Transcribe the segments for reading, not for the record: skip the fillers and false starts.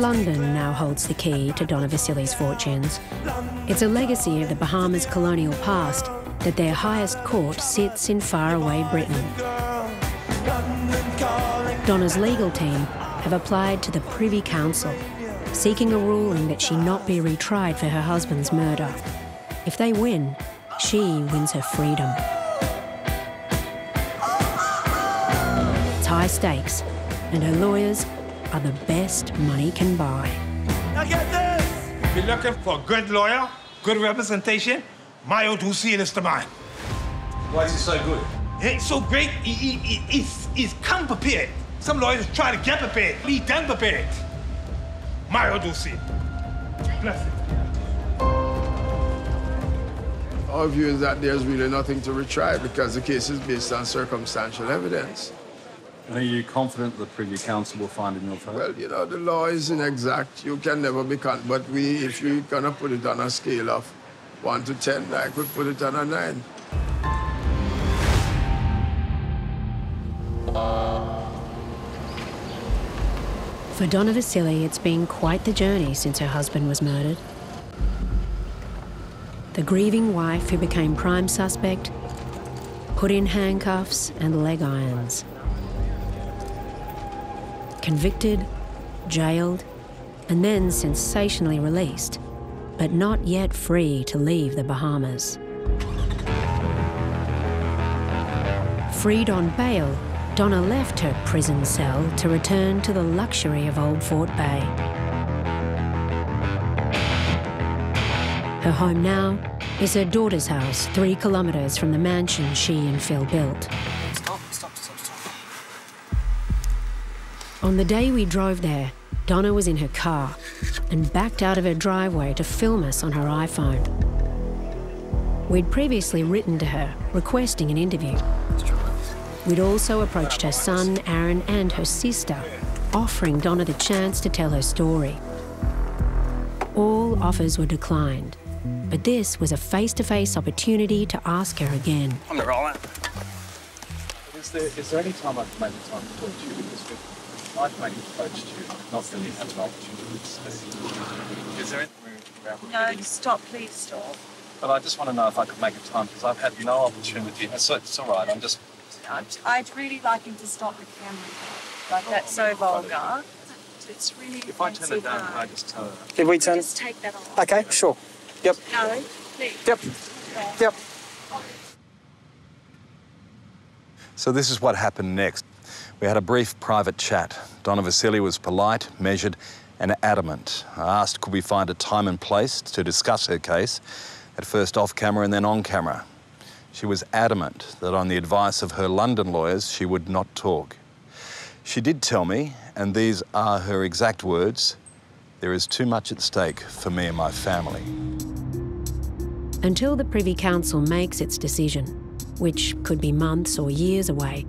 London now holds the key to Donna Vasyli's fortunes. It's a legacy of the Bahamas' colonial past that their highest court sits in faraway Britain. Donna's legal team have applied to the Privy Council, seeking a ruling that she not be retried for her husband's murder. If they win, she wins her freedom. It's high stakes, and her lawyers are the best money can buy. Now get this! If you're looking for a good lawyer, good representation, my old Hussein is the man. Why is he so good? He ain't so great, he's come prepared. Some lawyers try to get prepared, he's done prepared. My old Hussein. Bless it. Our view is that there's really nothing to retry because the case is based on circumstantial evidence. And are you confident the Privy Council will find in your favour? Well, you know, the law is inexact. You can never be but if we're gonna put it on a scale of 1 to 10, I could put it on a 9. For Donna Vasyli, it's been quite the journey since her husband was murdered. The grieving wife who became prime suspect, put in handcuffs and leg irons. Convicted, jailed, and then sensationally released, but not yet free to leave the Bahamas. Freed on bail, Donna left her prison cell to return to the luxury of Old Fort Bay. Her home now is her daughter's house, 3 kilometres from the mansion she and Phil built. Stop. On the day we drove there, Donna was in her car and backed out of her driveway to film us on her iPhone. We'd previously written to her, requesting an interview. We'd also approached her son, Aaron, and her sister, offering Donna the chance to tell her story. All offers were declined, but this was a face-to-face opportunity to ask her again. I'm not rolling. Is there any time I can make the time to talk to you? Because I've made approached you, not really had an opportunity to speak. Is there anything No, stop, please stop. But I just want to know if I could make a time, because I've had no opportunity. It's all right, I'd really like him to stop the camera. Like, that's so vulgar. It's really If I turn it down, can I just tell her? Did we turn? Just take that off. Okay, sure. Yep. No, please. Yep. Yep. So this is what happened next. We had a brief private chat. Donna Vasyli was polite, measured, and adamant. I asked could we find a time and place to discuss her case, at first off camera and then on camera. She was adamant that on the advice of her London lawyers, she would not talk. She did tell me, and these are her exact words, there is too much at stake for me and my family. Until the Privy Council makes its decision, which could be months or years away,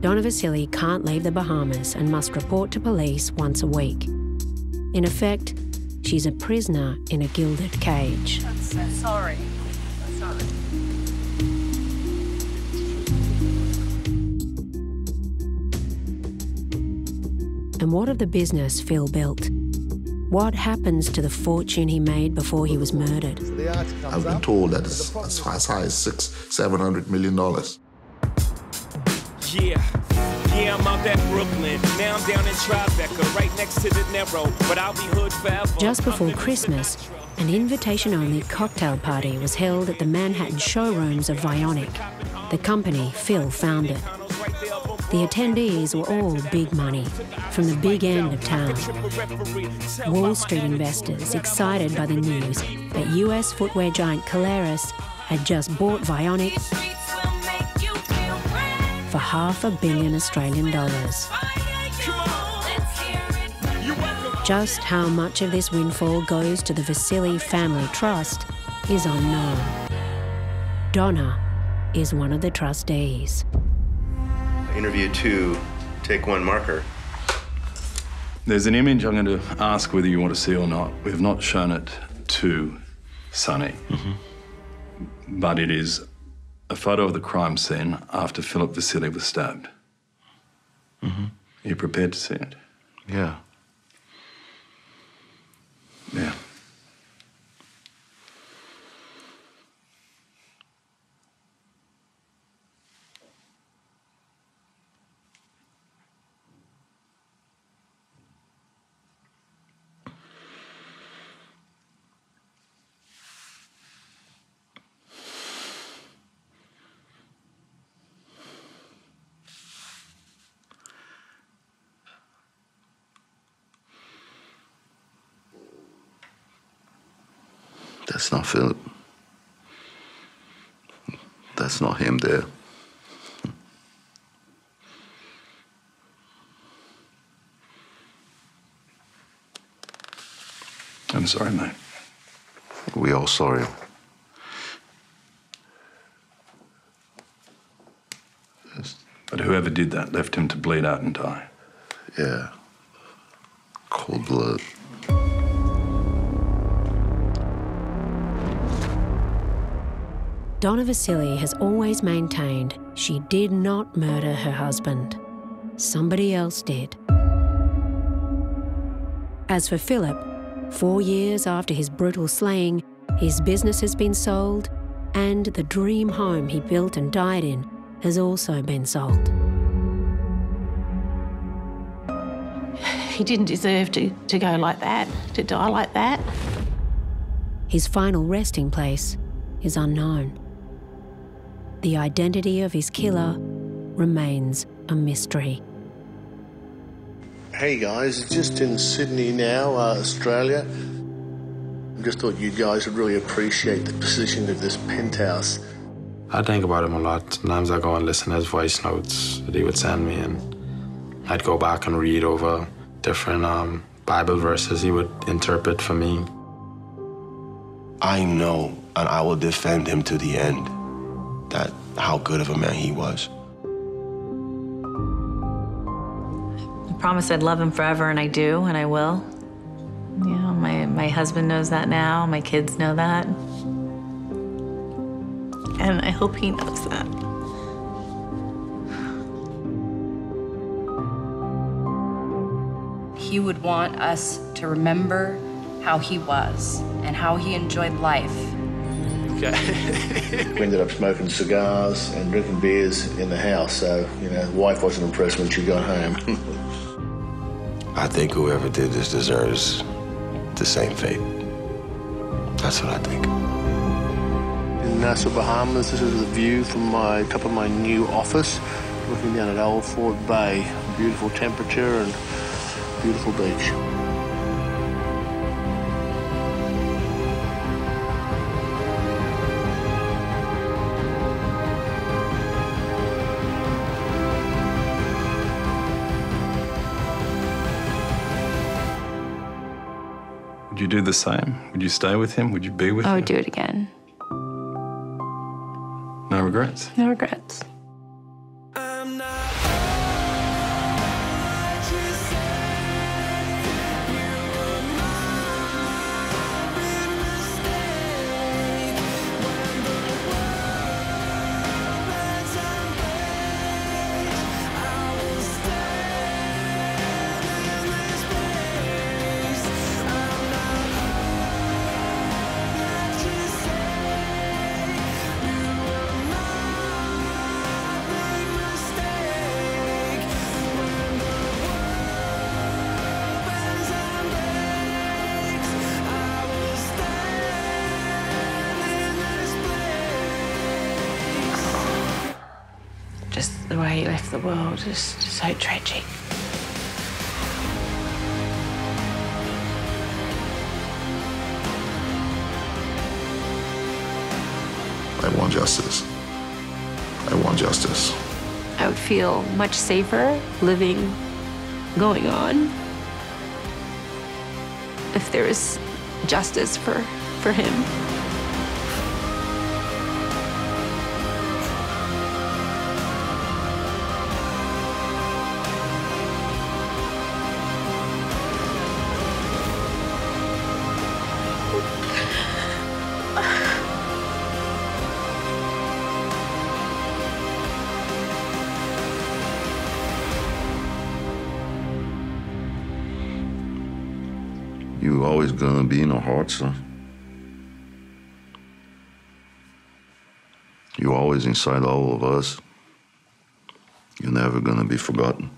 Donna Vasyli can't leave the Bahamas and must report to police once a week. In effect, she's a prisoner in a gilded cage. I'm so sorry. I'm sorry. And what of the business Phil built? What happens to the fortune he made before he was murdered? I've been told that it's as high as $600–700 million. Yeah, I'm out at Brooklyn. Now I'm down in Tribeca, right next to the Narrow, but I'll be hood forever. Just before Christmas, an invitation-only cocktail party was held at the Manhattan showrooms of Vionic, the company Phil founded. The attendees were all big money, from the big end of town. Wall Street investors excited by the news that US footwear giant Caleres had just bought Vionic for $500 million Australian dollars. Just how much of this windfall goes to the Vasyli Family Trust is unknown. Donna is one of the trustees. Interview 2, take 1 marker. There's an image I'm going to ask whether you want to see or not. We've not shown it to Sonny, but it is a photo of the crime scene after Philip Vasyli was stabbed. Are you prepared to see it? Yeah. Yeah. That's not Philip. That's not him there. I'm sorry, mate. We all sorry. Yes. But whoever did that left him to bleed out and die. Yeah. Cold blood. Donna Vasyli has always maintained she did not murder her husband. Somebody else did. As for Philip, 4 years after his brutal slaying, his business has been sold, and the dream home he built and died in has also been sold. He didn't deserve to go like that, to die like that. His final resting place is unknown. The identity of his killer remains a mystery. Hey guys, just in Sydney now, Australia. I just thought you guys would really appreciate the position of this penthouse. I think about him a lot. Sometimes I go and listen to his voice notes that he would send me, and I'd go back and read over different Bible verses he would interpret for me. I know, and I will defend him to the end, that how good of a man he was. I promised I'd love him forever, and I do, and I will. You know, my husband knows that now, my kids know that. And I hope he knows that. He would want us to remember how he was and how he enjoyed life. Okay. We ended up smoking cigars and drinking beers in the house, so, you know, the wife wasn't impressed when she got home. I think whoever did this deserves the same fate. That's what I think. In Nassau, Bahamas, this is the view from top of my new office, looking down at Old Fort Bay. Beautiful temperature and beautiful beach. Would you do the same? Would you stay with him? Would you be with him? I would do it again. No regrets? No regrets. Just the way he left the world is so tragic. I want justice. I want justice. I would feel much safer living, going on, if there was justice for him. You're always gonna be in our hearts, son. You're always inside all of us. You're never gonna be forgotten.